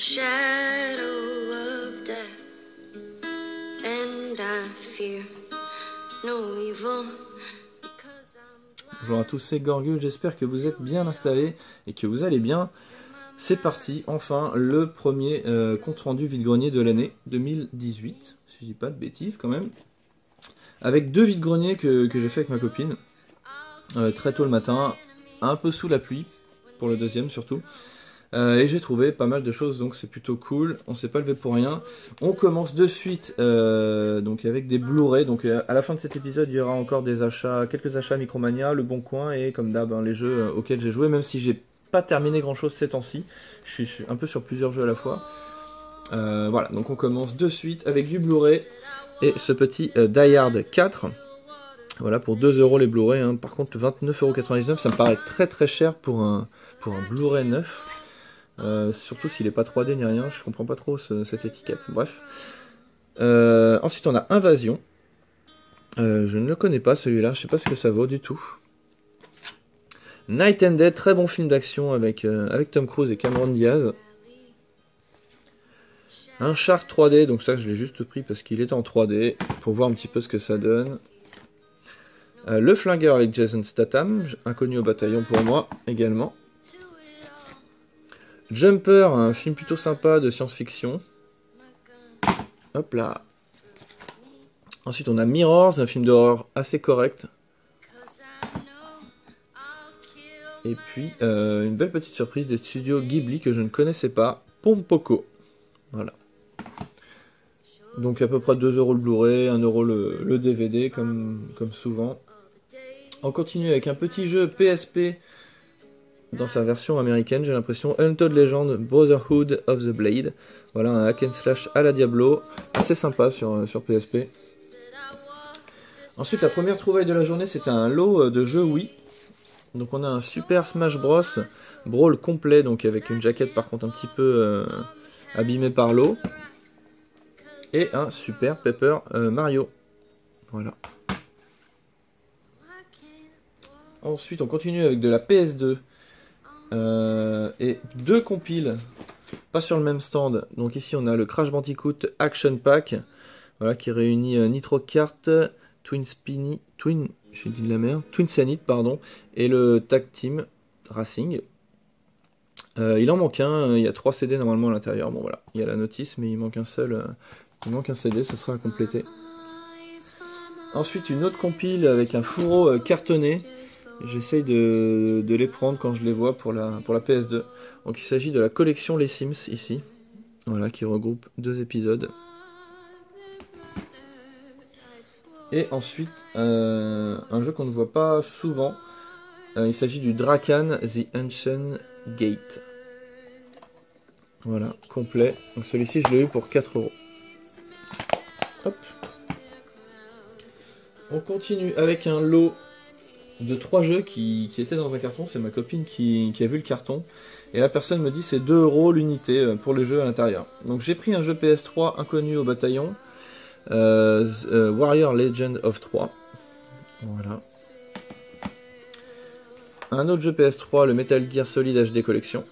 shadow of death, and I fear no evil. Bonjour à tous, c'est Gorgul, j'espère que vous êtes bien installés et que vous allez bien. C'est parti, enfin, le premier compte-rendu vide-grenier de l'année 2018, si je dis pas de bêtises quand même. Avec deux vide-greniers que j'ai fait avec ma copine, très tôt le matin, un peu sous la pluie, pour le deuxième surtout. Et j'ai trouvé pas mal de choses, donc c'est plutôt cool, on s'est pas levé pour rien. On commence de suite donc avec des Blu-ray, donc à la fin de cet épisode il y aura encore des achats, quelques achats Micromania, Le Bon Coin et comme d'hab les jeux auxquels j'ai joué, même si j'ai pas terminé grand chose ces temps-ci, je suis un peu sur plusieurs jeux à la fois. Voilà, donc on commence de suite avec du Blu-ray et ce petit Die Hard 4. Voilà, pour 2 € les Blu-ray, hein. Par contre 29,99 € ça me paraît très très cher pour un Blu-ray neuf. Surtout s'il n'est pas 3D ni rien, je comprends pas trop cette étiquette. Bref. Ensuite on a Invasion. Je ne le connais pas celui-là, je sais pas ce que ça vaut du tout. Night and Day, très bon film d'action avec Tom Cruise et Cameron Diaz. Un Shark 3D, donc ça je l'ai juste pris parce qu'il est en 3D, pour voir un petit peu ce que ça donne. Le Flingueur avec Jason Statham, inconnu au bataillon pour moi également. Jumper, un film plutôt sympa de science-fiction. Hop là. Ensuite on a Mirrors, un film d'horreur assez correct. Et puis une belle petite surprise des studios Ghibli que je ne connaissais pas, Pompoko. Voilà. Donc à peu près 2 € le Blu-ray, 1 € le DVD comme souvent. On continue avec un petit jeu PSP dans sa version américaine, j'ai l'impression, Untold Legend Brotherhood of the Blade. Voilà, un hack and slash à la Diablo, assez sympa sur PSP. Ensuite, la première trouvaille de la journée, c'était un lot de jeux Wii. Donc on a un Super Smash Bros. Brawl complet, donc avec une jaquette par contre un petit peu abîmée par l'eau. Et un Super Paper Mario. Voilà. Ensuite, on continue avec de la PS2. Et deux compiles, pas sur le même stand. Donc ici on a le Crash Bandicoot Action Pack, voilà, qui réunit Nitro Kart, Twin Sanit, pardon, et le Tag Team Racing. Il en manque un, il y a 3 CD normalement à l'intérieur. Bon voilà, il y a la notice, mais il manque un seul, il manque un CD, ce sera à compléter. Ensuite une autre compile avec un fourreau cartonné. J'essaye de les prendre quand je les vois pour la PS2. Donc il s'agit de la collection Les Sims ici. Voilà, qui regroupe 2 épisodes. Et ensuite, un jeu qu'on ne voit pas souvent. Il s'agit du Drakan The Ancient Gate. Voilà, complet. Donc celui-ci je l'ai eu pour 4 €. Hop. On continue avec un lot de 3 jeux qui étaient dans un carton. C'est ma copine qui a vu le carton et la personne me dit c'est 2 € l'unité pour les jeux à l'intérieur. Donc j'ai pris un jeu PS3 inconnu au bataillon, Warrior Legend of 3. Voilà. Un autre jeu PS3, le Metal Gear Solid HD Collection.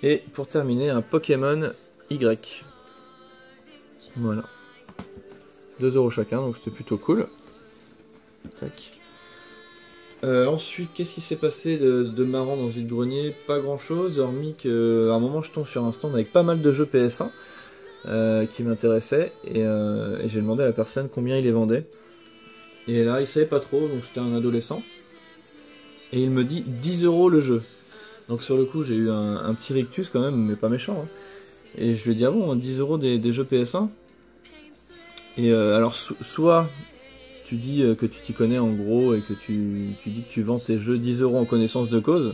Et pour terminer un Pokémon Y. Voilà. 2 € chacun, donc c'était plutôt cool. Tac. Ensuite, qu'est-ce qui s'est passé de marrant dans ce vide-grenier? Pas grand chose, hormis qu'à un moment je tombe sur un stand avec pas mal de jeux PS1 qui m'intéressaient et j'ai demandé à la personne combien il les vendait. Et là, il savait pas trop, donc c'était un adolescent. Et il me dit 10 € le jeu. Donc sur le coup, j'ai eu un petit rictus quand même, mais pas méchant. Hein. Et je lui ai dit, ah bon, 10 € des jeux PS1? Et alors, soit tu dis que tu t'y connais en gros et que tu dis que tu vends tes jeux 10 € en connaissance de cause,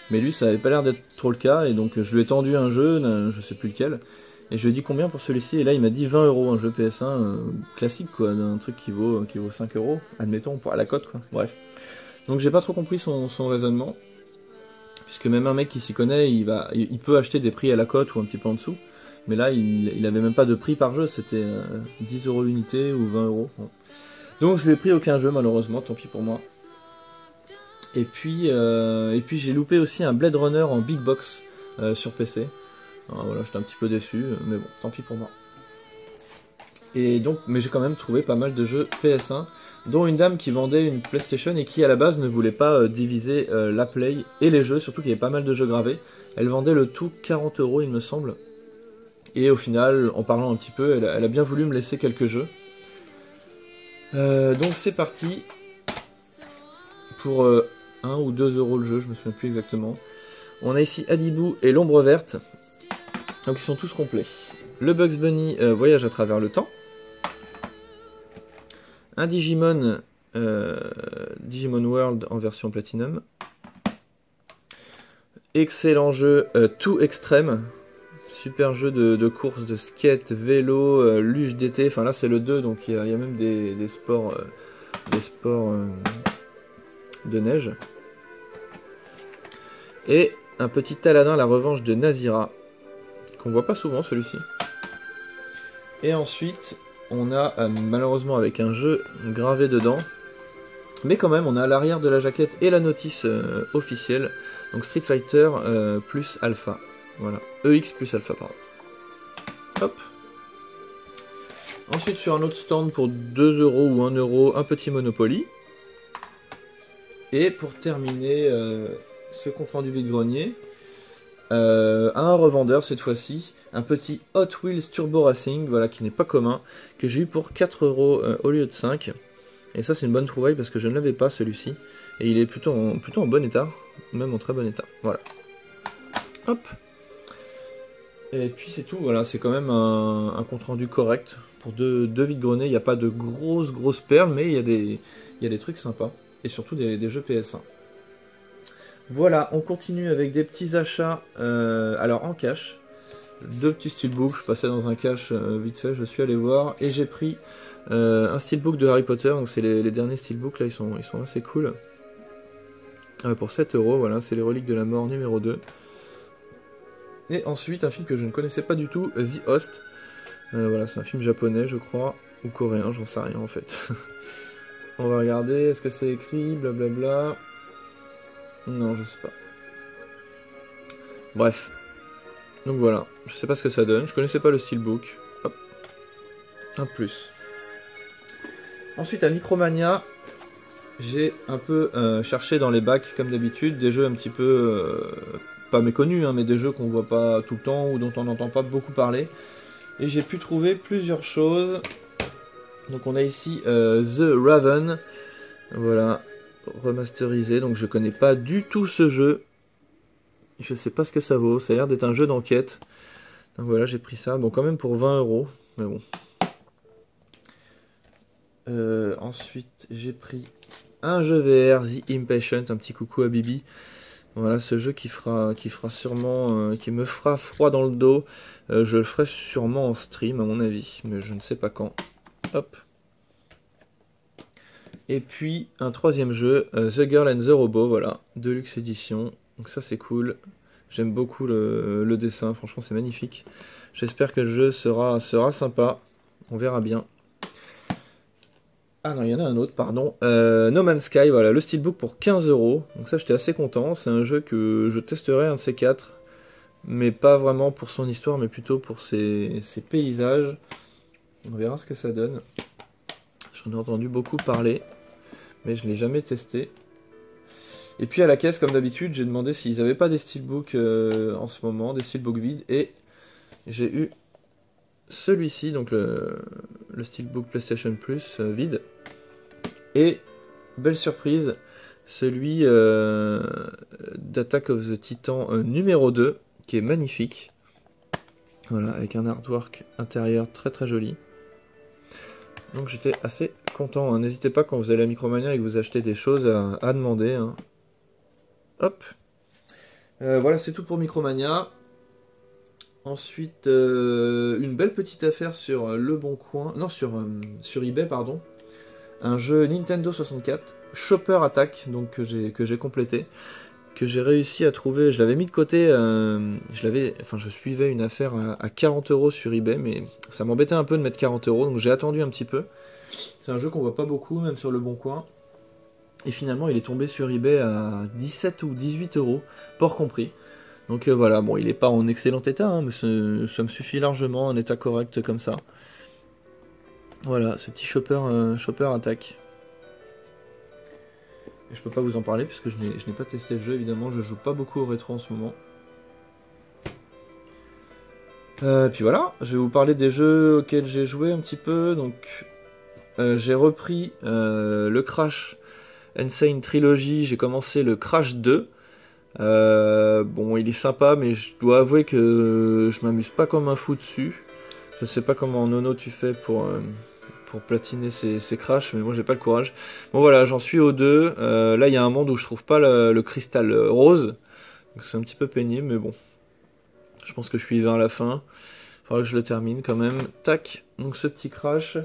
mais lui ça avait pas l'air d'être trop le cas et donc je lui ai tendu un jeu, je sais plus lequel, et je lui ai dit combien pour celui-ci et là il m'a dit 20 €, un jeu PS1 classique quoi, un truc qui vaut 5 €, admettons à la cote quoi, bref. Donc j'ai pas trop compris son raisonnement, puisque même un mec qui s'y connaît il peut acheter des prix à la cote ou un petit peu en dessous. Mais là, il avait même pas de prix par jeu, c'était 10 € l'unité ou 20 €. Bon. Donc je lui ai pris aucun jeu malheureusement, tant pis pour moi. Et puis j'ai loupé aussi un Blade Runner en big box. sur PC. Alors, voilà, j'étais un petit peu déçu, mais bon, tant pis pour moi. Et donc, mais j'ai quand même trouvé pas mal de jeux PS1, dont une dame qui vendait une PlayStation et qui à la base ne voulait pas diviser la Play et les jeux, surtout qu'il y avait pas mal de jeux gravés. Elle vendait le tout 40 € il me semble. Et au final, en parlant un petit peu, elle a bien voulu me laisser quelques jeux. Donc c'est parti pour 1 ou 2 € le jeu, je me souviens plus exactement. On a ici Adibou et l'ombre verte, donc ils sont tous complets. Le Bugs Bunny voyage à travers le temps. Un Digimon, Digimon World en version Platinum. Excellent jeu, Too Extreme. Super jeu de course, de skate, vélo, luge d'été. Enfin là c'est le 2, donc il y a même des sports, de neige. Et un petit Aladdin, la revanche de Nazira, qu'on voit pas souvent celui-ci. Et ensuite on a malheureusement avec un jeu gravé dedans, mais quand même on a à l'arrière de la jaquette et la notice officielle, donc Street Fighter plus Alpha. Voilà, EX plus Alpha, pardon. Hop. Ensuite, sur un autre stand pour 2 € ou 1 €, un petit Monopoly. Et pour terminer ce compte rendu vide-grenier, un revendeur cette fois-ci, un petit Hot Wheels Turbo Racing, voilà, qui n'est pas commun, que j'ai eu pour 4 € au lieu de 5. Et ça, c'est une bonne trouvaille parce que je ne l'avais pas celui-ci. Et il est plutôt en bon état, même en très bon état. Voilà. Hop. Et puis c'est tout, voilà, c'est quand même un compte rendu correct pour deux vide-greniers. Il n'y a pas de grosses perles, mais il y a des trucs sympas. Et surtout des jeux PS1. Voilà, on continue avec des petits achats, alors en cash. 2 petits steelbooks, je passais dans un cash vite fait, je suis allé voir. Et j'ai pris un steelbook de Harry Potter, donc c'est les derniers steelbooks, là ils sont assez cool. Pour 7 €, voilà, c'est les reliques de la mort numéro 2. Et ensuite, un film que je ne connaissais pas du tout, The Host. Voilà, c'est un film japonais, je crois, ou coréen, j'en sais rien en fait. On va regarder, est-ce que c'est écrit, blablabla. Non, je sais pas. Bref. Donc voilà, je sais pas ce que ça donne, je connaissais pas le steelbook. Hop. Un plus. Ensuite, à Micromania, j'ai un peu cherché dans les bacs, comme d'habitude, des jeux un petit peu... pas méconnus, hein, mais des jeux qu'on voit pas tout le temps ou dont on n'entend pas beaucoup parler. Et j'ai pu trouver plusieurs choses. Donc on a ici The Raven, voilà, remasterisé. Donc je connais pas du tout ce jeu. Je sais pas ce que ça vaut. Ça a l'air d'être un jeu d'enquête. Donc voilà, j'ai pris ça. Bon, quand même pour 20 €, mais bon. Ensuite, j'ai pris un jeu VR, The Impatient. Un petit coucou à Bibi. Voilà, ce jeu qui fera sûrement, qui me fera froid dans le dos. Je le ferai sûrement en stream à mon avis, mais je ne sais pas quand. Hop. Et puis un troisième jeu, The Girl and the Robot, voilà, Deluxe Edition. Donc ça c'est cool. J'aime beaucoup le dessin, franchement c'est magnifique. J'espère que le jeu sera sympa. On verra bien. Ah non, il y en a un autre, pardon. No Man's Sky, voilà, le steelbook pour 15 €. Donc ça, j'étais assez content. C'est un jeu que je testerai, un de ces 4. Mais pas vraiment pour son histoire, mais plutôt pour ses paysages. On verra ce que ça donne. J'en ai entendu beaucoup parler, mais je ne l'ai jamais testé. Et puis à la caisse, comme d'habitude, j'ai demandé s'ils n'avaient pas des steelbooks en ce moment, des steelbooks vides. Et j'ai eu celui-ci, donc le steelbook PlayStation Plus vide. Et belle surprise, celui d'Attack of the Titan numéro 2, qui est magnifique. Voilà, avec un artwork intérieur très joli. Donc j'étais assez content. Hein. N'hésitez pas quand vous allez à Micromania et que vous achetez des choses à demander. Hein. Hop. Voilà, c'est tout pour Micromania. Ensuite, une belle petite affaire sur Le Bon Coin. Non, sur eBay, pardon. Un jeu Nintendo 64, Chopper Attack, donc que j'ai complété, que j'ai réussi à trouver. Je l'avais mis de côté, je suivais une affaire à 40 € sur eBay, mais ça m'embêtait un peu de mettre 40 €, donc j'ai attendu un petit peu. C'est un jeu qu'on voit pas beaucoup, même sur Le Bon Coin. Et finalement, il est tombé sur eBay à 17 ou 18 €, port compris. Donc voilà, bon, il n'est pas en excellent état, hein, mais ça me suffit largement, un état correct comme ça. Voilà, ce petit chopper attaque. Et je peux pas vous en parler puisque je n'ai pas testé le jeu, évidemment, je joue pas beaucoup au rétro en ce moment. Puis voilà, je vais vous parler des jeux auxquels j'ai joué un petit peu. Donc j'ai repris le Crash Insane Trilogy, j'ai commencé le Crash 2. Bon, il est sympa, mais je dois avouer que je m'amuse pas comme un fou dessus. Je sais pas comment Nono tu fais pour platiner ces crashs, mais moi j'ai pas le courage. Bon voilà, j'en suis au 2. Là il y a un monde où je trouve pas le cristal rose, donc c'est un petit peu pénible, mais bon. Je pense que je suis vers la fin. Il faudra que je le termine quand même. Tac, donc ce petit crash.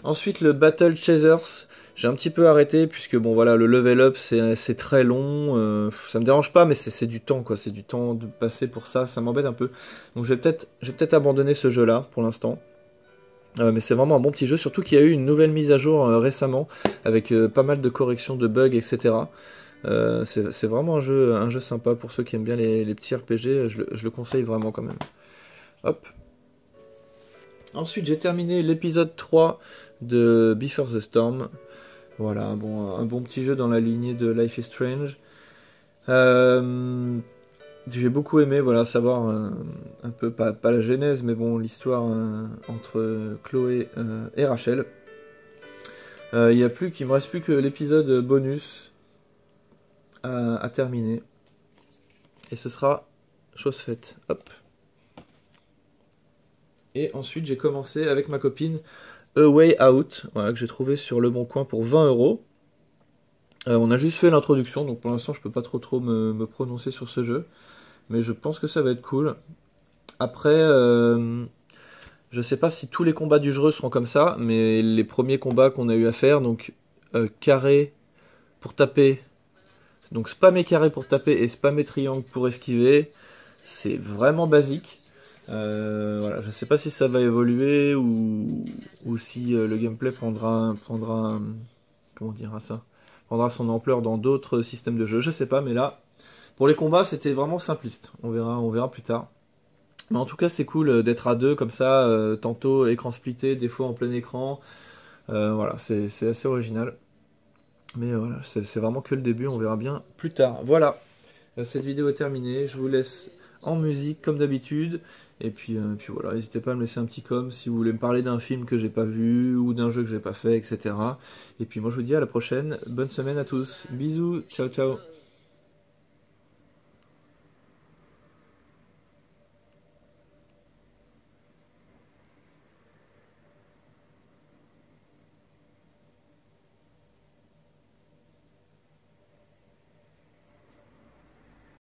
Ensuite le Battle Chasers. J'ai un petit peu arrêté puisque bon voilà, le level up c'est très long. Ça me dérange pas, mais c'est du temps quoi. C'est du temps de passer pour ça. Ça m'embête un peu. Donc je vais peut-être abandonner ce jeu là pour l'instant. Mais c'est vraiment un bon petit jeu, surtout qu'il y a eu une nouvelle mise à jour récemment avec pas mal de corrections de bugs, etc. C'est vraiment un jeu sympa pour ceux qui aiment bien les petits RPG, je le conseille vraiment quand même. Hop. Ensuite j'ai terminé l'épisode 3 de Before the Storm. Voilà, bon, un bon petit jeu dans la lignée de Life is Strange. J'ai beaucoup aimé voilà, savoir un peu, pas la genèse, mais bon, l'histoire entre Chloé et Rachel. Il me reste plus que l'épisode bonus à terminer. Et ce sera chose faite. Hop. Et ensuite, j'ai commencé avec ma copine A Way Out, voilà, que j'ai trouvé sur Le Bon Coin pour 20 €. On a juste fait l'introduction, donc pour l'instant, je peux pas trop me prononcer sur ce jeu. Mais je pense que ça va être cool. Après, je sais pas si tous les combats du jeu seront comme ça, mais les premiers combats qu'on a eu à faire, donc carré pour taper, donc spammer carré pour taper et spammer triangle pour esquiver, c'est vraiment basique. Voilà, je sais pas si ça va évoluer ou si le gameplay prendra comment dire ça, prendra son ampleur dans d'autres systèmes de jeu, je sais pas, mais là. Pour les combats, c'était vraiment simpliste. On verra plus tard. Mais en tout cas, c'est cool d'être à deux comme ça, tantôt écran splitté, des fois en plein écran. Voilà, c'est assez original. Mais voilà, c'est vraiment que le début, on verra bien plus tard. Voilà, cette vidéo est terminée. Je vous laisse en musique comme d'habitude. Et puis voilà, n'hésitez pas à me laisser un petit com si vous voulez me parler d'un film que j'ai pas vu ou d'un jeu que j'ai pas fait, etc. Et puis moi je vous dis à la prochaine. Bonne semaine à tous. Bisous, ciao ciao.